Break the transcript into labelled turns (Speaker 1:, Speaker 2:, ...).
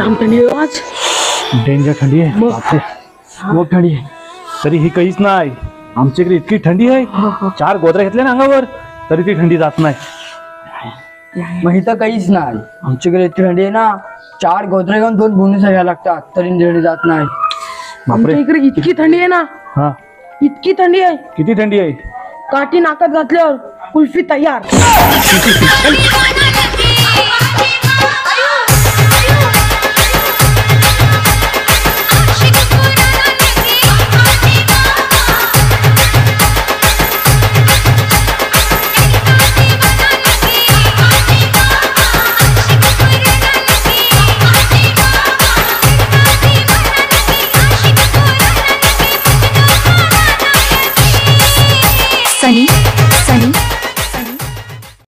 Speaker 1: जाम थंडी आहे आज.
Speaker 2: डेंजर थंडी आहे. बापरे, खूप थंडी आहे. तरी ही काहीच नाही. आमच्याकडे इतकी थंडी आहे, 4 गोदऱ्या घेतल्या ना अंगावर तरी ती थंडी जात नाही.
Speaker 3: मग इथं काहीच नाही. आमच्याकडे इतकी थंडी आहे ना, 4 गोदरे घेऊन 2 बुणी घ्यायला लागतात तरी थंडी जात नाही.
Speaker 1: आमच्या इकडे इतकी थंडी आहे ना,
Speaker 2: हा,
Speaker 1: इतकी थंडी आहे,
Speaker 2: किती थंडी आहे.
Speaker 1: काठी नाकात घातल्यावर कुल्फी तयार.